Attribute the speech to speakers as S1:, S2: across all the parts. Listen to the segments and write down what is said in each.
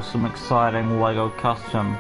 S1: Some exciting LEGO custom.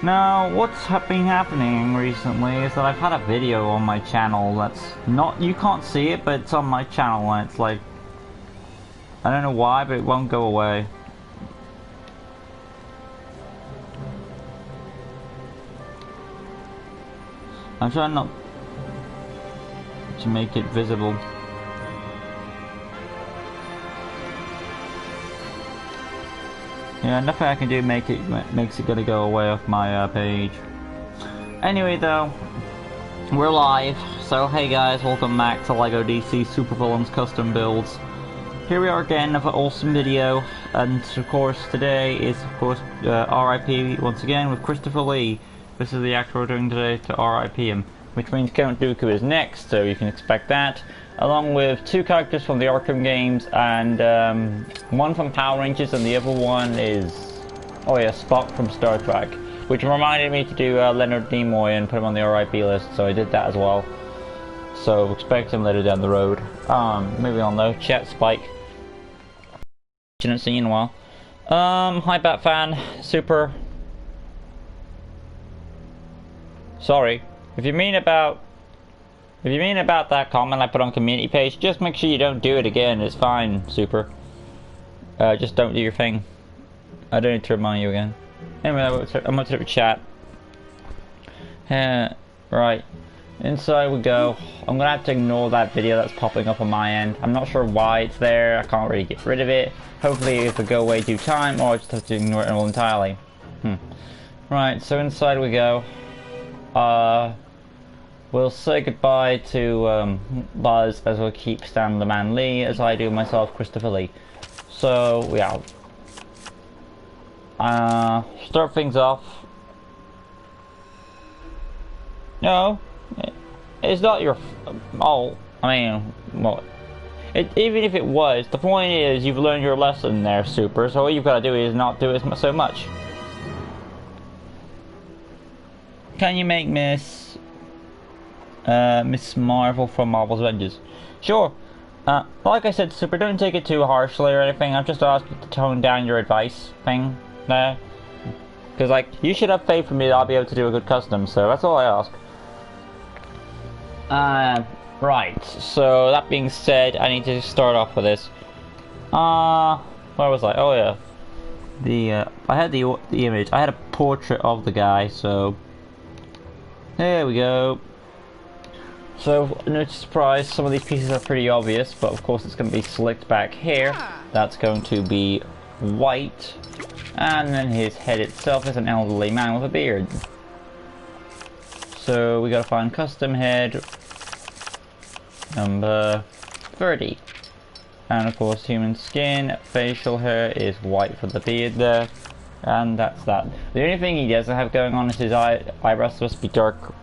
S1: Now, what's been happening recently is that I've had a video on my channel that's not, you can't see it, but it's on my channel and it's like, I don't know why, but it won't go away. I'm trying not to make it visible. Yeah, nothing I can do makes it gonna go away off my page. Anyway though, we're live, so hey guys, welcome back to LEGO DC Supervillains Custom Builds. Here we are again with an awesome video, and of course today is RIP once again with Christopher Lee. This is the actor we're doing today to RIP him, which means Count Dooku is next, so you can expect that. Along with two characters from the Arkham games, and one from Power Rangers, and the other one is, oh yeah, Spock from Star Trek, which reminded me to do Leonard Nimoy and put him on the RIP list, so I did that as well. So expect him later down the road. Moving on though, Chat Spike. Didn't see you in a while. Hi Batfan, Super. Sorry, if you mean about that comment I put on community page, just make sure you don't do it again. It's fine, Super. Just don't do your thing. I don't need to remind you again. Anyway, I'm going to chat. Right. Inside we go. I'm going to have to ignore that video that's popping up on my end. I'm not sure why it's there. I can't really get rid of it. Hopefully it'll go away due time, or I just have to ignore it all entirely. Right, so inside we go. We'll say goodbye to Buzz, as we'll keep Stan the Man Lee, as I do myself, Christopher Lee. So, yeah. Start things off. No, it's not your. Oh, I mean, well, even if it was, the point is you've learned your lesson there, Super. So all you've got to do is not do it so much. Can you make Miss Marvel from Marvel's Avengers? Sure. Like I said, Super, don't take it too harshly or anything. I've just asked you to tone down your advice thing there. Because, like, you should have faith in me that I'll be able to do a good custom, so that's all I ask. Right. So, that being said, I need to start off with this. Where was I? Oh, yeah. I had the image. I had a portrait of the guy, so... There we go. So, no surprise, some of these pieces are pretty obvious, but of course it's going to be slicked back here. That's going to be white. And then his head itself is an elderly man with a beard. So, we gotta find custom head. Number 30. And of course, human skin, facial hair is white for the beard there. And that's that. The only thing he doesn't have going on is his eyebrows supposed to be dark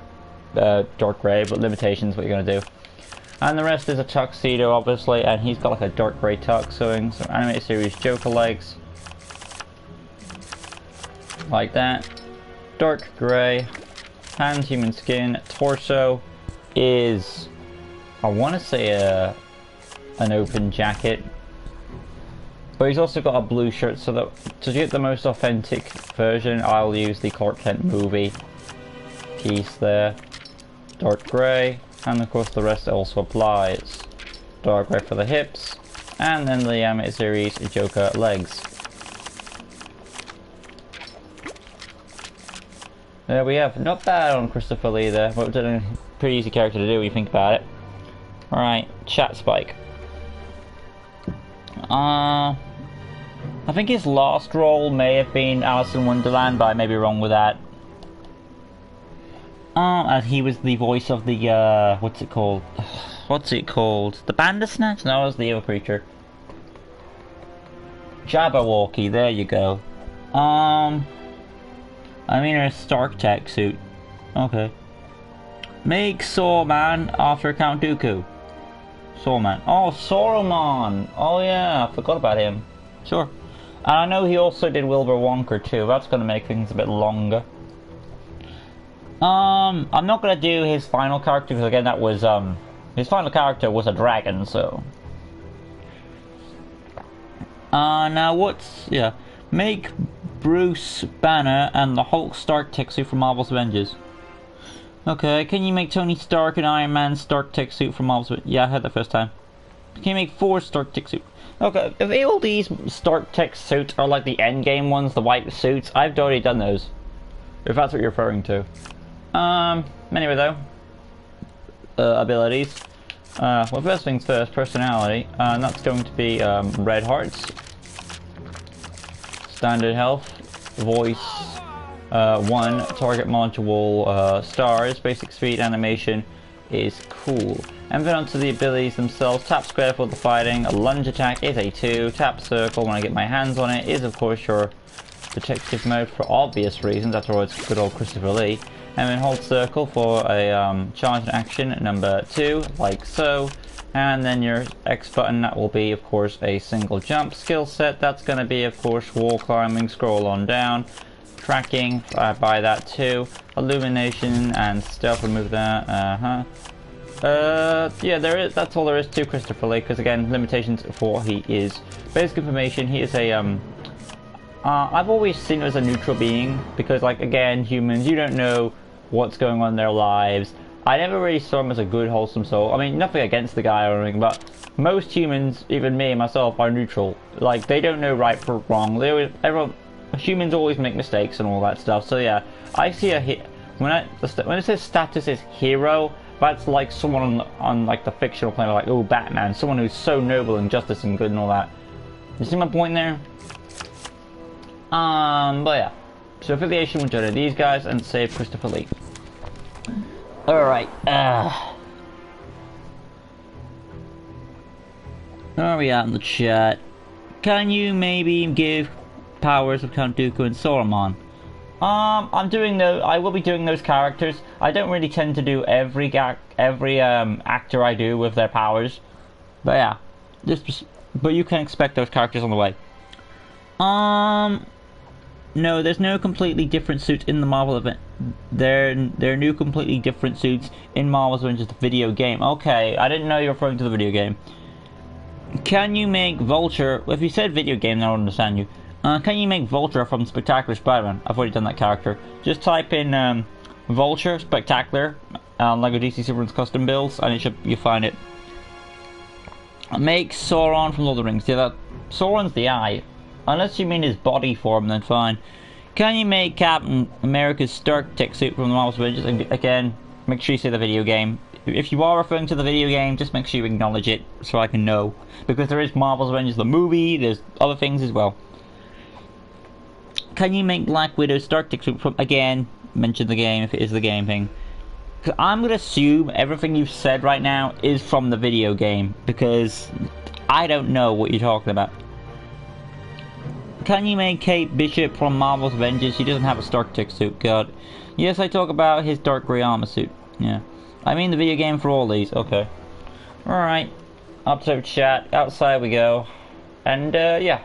S1: grey, but limitations what you're gonna do. And the rest is a tuxedo, obviously, and he's got like a dark grey tux showing some animated series Joker legs, like that. Dark grey, and human skin. Torso is, I want to say an open jacket, but he's also got a blue shirt. So that to get the most authentic version, I'll use the Clark Kent movie piece there. Dark grey, and of course the rest also applies. Dark grey for the hips, and then the animated series Joker legs. There we have. Not bad on Christopher Lee there, but a pretty easy character to do when you think about it. Alright, Chat Spike. I think his last role may have been Alice in Wonderland, but I may be wrong with that. As he was the voice of the, what's it called? The Bandersnatch? No, it was the other creature. Jabberwocky, there you go. I mean a Stark Tech suit. Okay. Make Sawman after Count Dooku. Sawman. Oh, Saruman! Oh yeah, I forgot about him. Sure. And I know he also did Wilbur Wonka too. That's gonna make things a bit longer. I'm not gonna do his final character because again that was his final character was a dragon, so. Now Make Bruce Banner and the Hulk Stark tech suit from Marvel's Avengers. Okay, can you make Tony Stark and Iron Man Stark tech suit from Marvel's Avengers? Yeah, I heard that first time. Can you make 4 Stark tech suit? Okay, if all these Stark tech suits are like the endgame ones, the white suits, I've already done those. If that's what you're referring to. Anyway though. Abilities. Well, first things first, personality. And that's going to be, red hearts. Standard health. Voice. 1. Target module, stars. Basic speed animation is cool. And then onto the abilities themselves. Tap square for the fighting. A lunge attack is a 2. Tap circle when I get my hands on it is of course your detective mode for obvious reasons. After all, it's good old Christopher Lee. And then hold circle for a charge action number 2, like so. And then your X button, that will be of course a single jump. Skill set, that's going to be of course wall climbing, scroll on down. Tracking, buy that too. Illumination and stealth, remove that. Yeah, that's all there is to Christopher Lee, because again, limitations for what he is. Basic information, he is a, I've always seen him as a neutral being, because like, again, humans, you don't know what's going on in their lives. I never really saw him as a good, wholesome soul. I mean, nothing against the guy or anything, but most humans, even me and myself, are neutral. Like, they don't know right from wrong. Humans always make mistakes and all that stuff. So yeah, I see when it says status is hero, that's like someone on like the fictional plane, like, oh, Batman, someone who's so noble and justice and good and all that. You see my point there? But yeah. So affiliation with one of these guys and save Christopher Lee. Alright, where are we at in the chat? Can you maybe give powers of Count Dooku and Saruman? I will be doing those characters. I don't really tend to do every actor I do with their powers. But yeah. But you can expect those characters on the way. No, there's no completely different suits in the Marvel event. There are new completely different suits in Marvel's Avengers, the video game. Okay, I didn't know you were referring to the video game. Can you make Vulture? Well, if you said video game, then I don't understand you. Can you make Vulture from Spectacular Spider-Man? I've already done that character. Just type in Vulture Spectacular LEGO DC Superman's custom builds, and you'll find it. Make Sauron from Lord of the Rings. Yeah, Sauron's the eye. Unless you mean his body form, then fine. Can you make Captain America's Stark tech suit from the Marvel's Avengers? And again, make sure you say the video game. If you are referring to the video game, just make sure you acknowledge it so I can know. Because there is Marvel's Avengers the movie, there's other things as well. Can you make Black Widow's Stark tech suit from, again, mention the game if it is the game thing. Because I'm going to assume everything you've said right now is from the video game. Because I don't know what you're talking about. Can you make Kate Bishop from Marvel's Avengers? She doesn't have a Stark tech suit, God. Yes, I talk about his dark grey armor suit. Yeah. I mean the video game for all these. Okay. Alright. Up to chat. Outside we go. And, yeah.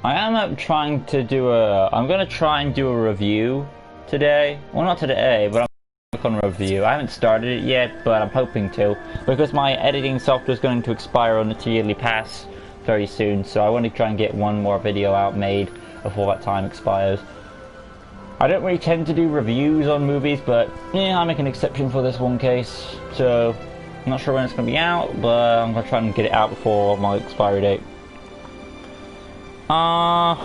S1: I am trying to do I'm gonna try and do a review today. Well, not today, but on review. I haven't started it yet, but I'm hoping to, because my editing software is going to expire on its yearly pass very soon, so I want to try and get one more video out made before that time expires. I don't really tend to do reviews on movies, but yeah, I make an exception for this one case, so I'm not sure when it's going to be out, but I'm going to try and get it out before my expiry date. I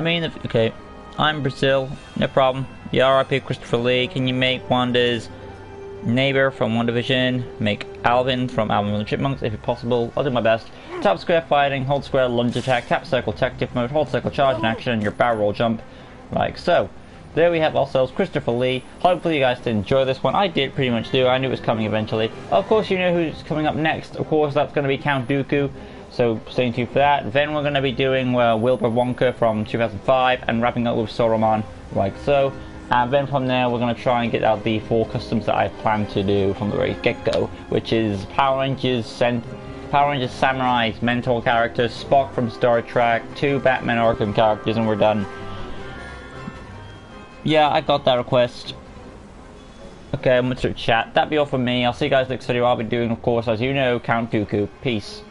S1: mean, okay, I'm Brazil, no problem. Yeah, RIP Christopher Lee. Can you make Wanda's neighbor from WandaVision? Make Alvin from Alvin and the Chipmunks, if possible. I'll do my best. Tap square fighting, hold square lunge attack, tap circle tactic mode, hold circle charge in action, and your barrel roll jump. Like so. There we have ourselves Christopher Lee. Hopefully you guys did enjoy this one. I did pretty much do. I knew it was coming eventually. Of course, you know who's coming up next. Of course, that's going to be Count Dooku. So stay tuned for that. Then we're going to be doing Wilbur Wonka from 2005 and wrapping up with Saruman, like so. And then from there we're going to try and get out the 4 customs that I plan to do from the very get-go, which is Power Rangers Samurai's mentor characters, Spock from Star Trek, 2 Batman Arkham characters, and we're done. Yeah, I got that request. Okay, I'm gonna chat. That'd be all from me. I'll see you guys next video. I'll be doing, of course, as you know, Count Dooku. Peace.